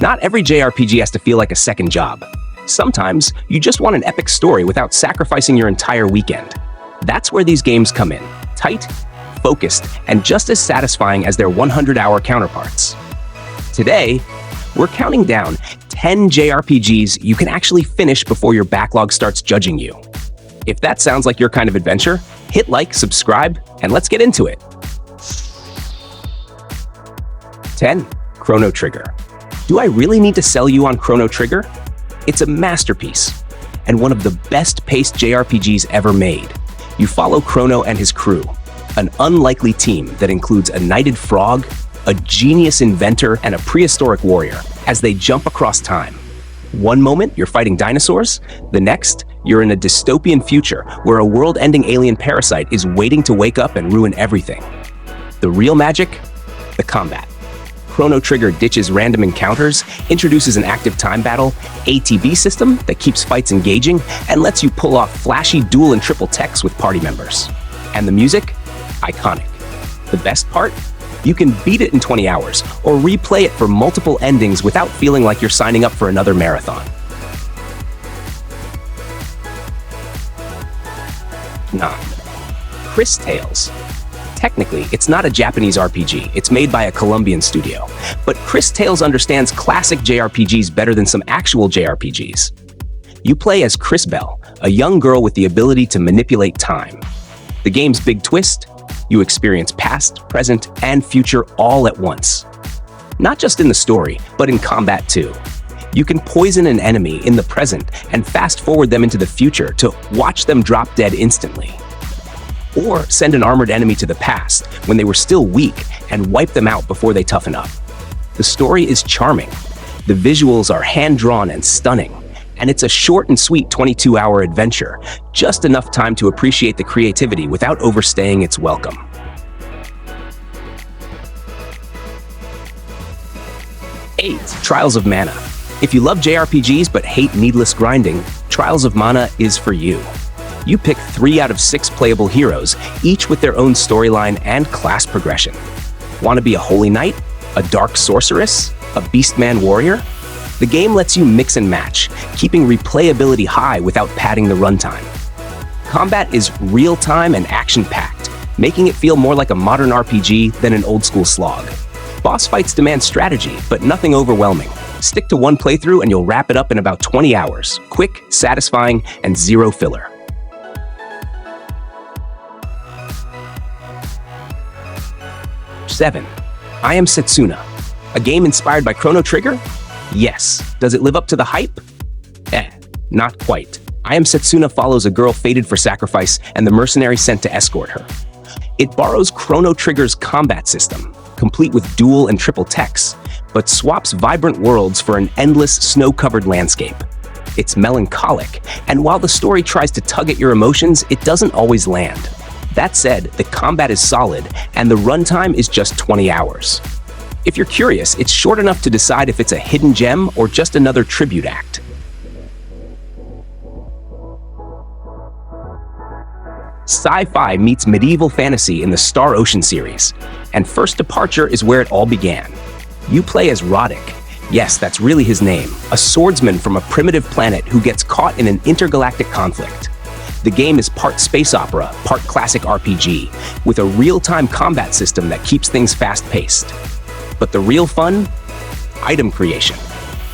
Not every JRPG has to feel like a second job. Sometimes, you just want an epic story without sacrificing your entire weekend. That's where these games come in. Tight, focused, and just as satisfying as their 100-hour counterparts. Today, we're counting down 10 JRPGs you can actually finish before your backlog starts judging you. If that sounds like your kind of adventure, hit like, subscribe, and let's get into it. 10. Chrono Trigger. Do I really need to sell you on Chrono Trigger? It's a masterpiece, and one of the best-paced JRPGs ever made. You follow Chrono and his crew, an unlikely team that includes a knighted frog, a genius inventor, and a prehistoric warrior, as they jump across time. One moment, you're fighting dinosaurs. The next, you're in a dystopian future where a world-ending alien parasite is waiting to wake up and ruin everything. The real magic? The combat. Chrono Trigger ditches random encounters, introduces an active time battle, ATB system that keeps fights engaging, and lets you pull off flashy dual and triple techs with party members. And the music? Iconic. The best part? You can beat it in 20 hours, or replay it for multiple endings without feeling like you're signing up for another marathon. 9. Cris Tales. Technically, it's not a Japanese RPG, it's made by a Colombian studio. But Cris Tales understands classic JRPGs better than some actual JRPGs. You play as Crisbel, a young girl with the ability to manipulate time. The game's big twist? You experience past, present, and future all at once. Not just in the story, but in combat too. You can poison an enemy in the present and fast forward them into the future to watch them drop dead instantly. Or send an armored enemy to the past when they were still weak and wipe them out before they toughen up. The story is charming. The visuals are hand-drawn and stunning. And it's a short and sweet 22-hour adventure, just enough time to appreciate the creativity without overstaying its welcome. 8. Trials of Mana. If you love JRPGs but hate needless grinding, Trials of Mana is for you. You pick 3 out of 6 playable heroes, each with their own storyline and class progression. Want to be a holy knight? A dark sorceress? A beastman warrior? The game lets you mix and match, keeping replayability high without padding the runtime. Combat is real-time and action-packed, making it feel more like a modern RPG than an old-school slog. Boss fights demand strategy, but nothing overwhelming. Stick to one playthrough and you'll wrap it up in about 20 hours. Quick, satisfying, and zero filler. 7. Am Setsuna. A game inspired by Chrono Trigger? Yes. Does it live up to the hype? Not quite. Am Setsuna follows a girl fated for sacrifice and the mercenary sent to escort her. It borrows Chrono Trigger's combat system, complete with dual and triple techs, but swaps vibrant worlds for an endless snow-covered landscape. It's melancholic, and while the story tries to tug at your emotions, it doesn't always land. That said, the combat is solid, and the runtime is just 20 hours. If you're curious, it's short enough to decide if it's a hidden gem or just another tribute act. Sci-fi meets medieval fantasy in the Star Ocean series, and First Departure is where it all began. You play as Roddick. Yes, that's really his name, a swordsman from a primitive planet who gets caught in an intergalactic conflict. The game is part space opera, part classic RPG, with a real-time combat system that keeps things fast-paced. But the real fun? Item creation.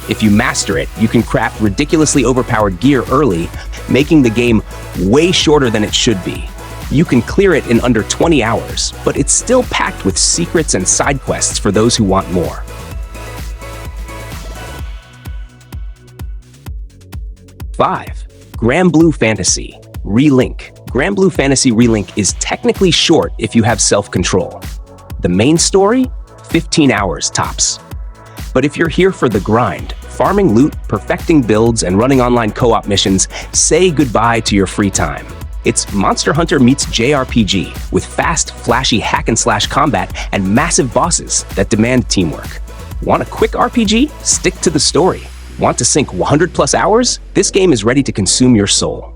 If you master it, you can craft ridiculously overpowered gear early, making the game way shorter than it should be. You can clear it in under 20 hours, but it's still packed with secrets and side quests for those who want more. 5. Granblue Fantasy Relink. Granblue Fantasy Relink is technically short if you have self-control. The main story? 15 hours tops. But if you're here for the grind, farming loot, perfecting builds, and running online co-op missions, say goodbye to your free time. It's Monster Hunter meets JRPG, with fast, flashy hack-and-slash combat and massive bosses that demand teamwork. Want a quick RPG? Stick to the story. Want to sink 100+ hours? This game is ready to consume your soul.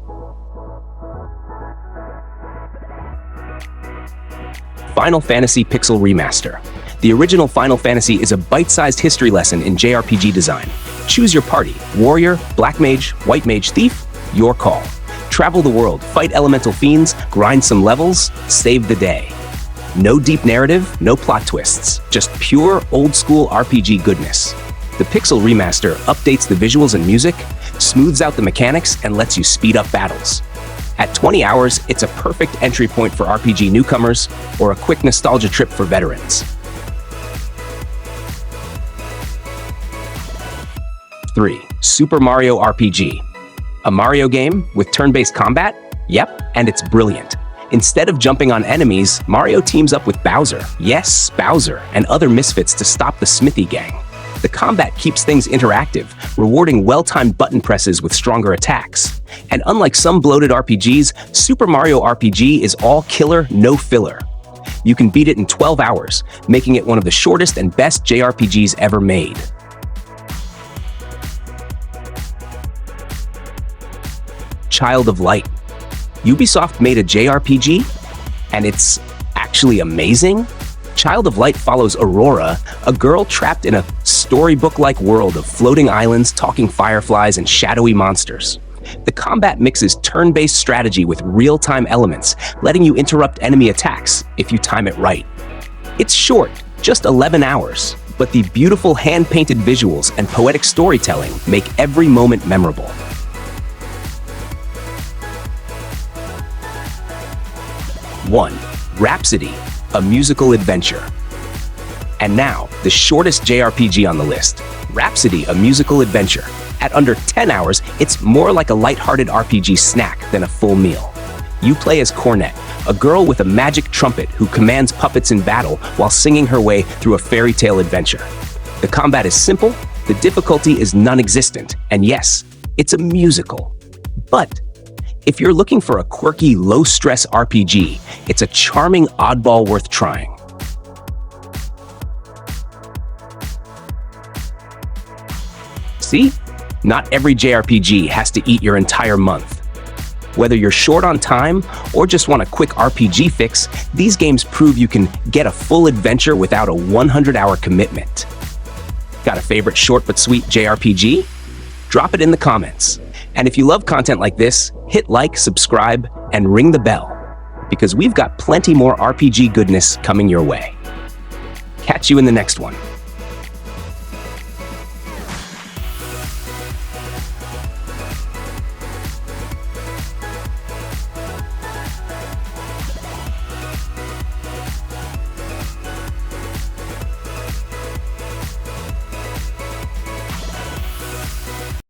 Final Fantasy Pixel Remaster. The original Final Fantasy is a bite-sized history lesson in JRPG design. Choose your party: warrior, black mage, white mage, thief, your call. Travel the world, fight elemental fiends, grind some levels, save the day. No deep narrative, no plot twists, just pure old-school RPG goodness. The Pixel Remaster updates the visuals and music, smooths out the mechanics, and lets you speed up battles. At 20 hours, it's a perfect entry point for RPG newcomers or a quick nostalgia trip for veterans. 3. Super Mario RPG. A Mario game with turn-based combat? Yep, and it's brilliant. Instead of jumping on enemies, Mario teams up with Bowser, yes, Bowser, and other misfits to stop the Smithy gang. The combat keeps things interactive, rewarding well-timed button presses with stronger attacks. And unlike some bloated RPGs, Super Mario RPG is all killer, no filler. You can beat it in 12 hours, making it one of the shortest and best JRPGs ever made. Child of Light. Ubisoft made a JRPG, and it's actually amazing. Child of Light follows Aurora, a girl trapped in a storybook-like world of floating islands, talking fireflies, and shadowy monsters. The combat mixes turn-based strategy with real-time elements, letting you interrupt enemy attacks if you time it right. It's short, just 11 hours, but the beautiful hand-painted visuals and poetic storytelling make every moment memorable. 1. Rhapsody, a musical adventure. And now, the shortest JRPG on the list, Rhapsody, a musical adventure. At under 10 hours, it's more like a lighthearted RPG snack than a full meal. You play as Cornet, a girl with a magic trumpet who commands puppets in battle while singing her way through a fairy tale adventure. The combat is simple, the difficulty is non-existent, and yes, it's a musical. But if you're looking for a quirky, low-stress RPG, it's a charming oddball worth trying. See? Not every JRPG has to eat your entire month. Whether you're short on time or just want a quick RPG fix, these games prove you can get a full adventure without a 100-hour commitment. Got a favorite short but sweet JRPG? Drop it in the comments. And if you love content like this, hit like, subscribe, and ring the bell, because we've got plenty more RPG goodness coming your way. Catch you in the next one.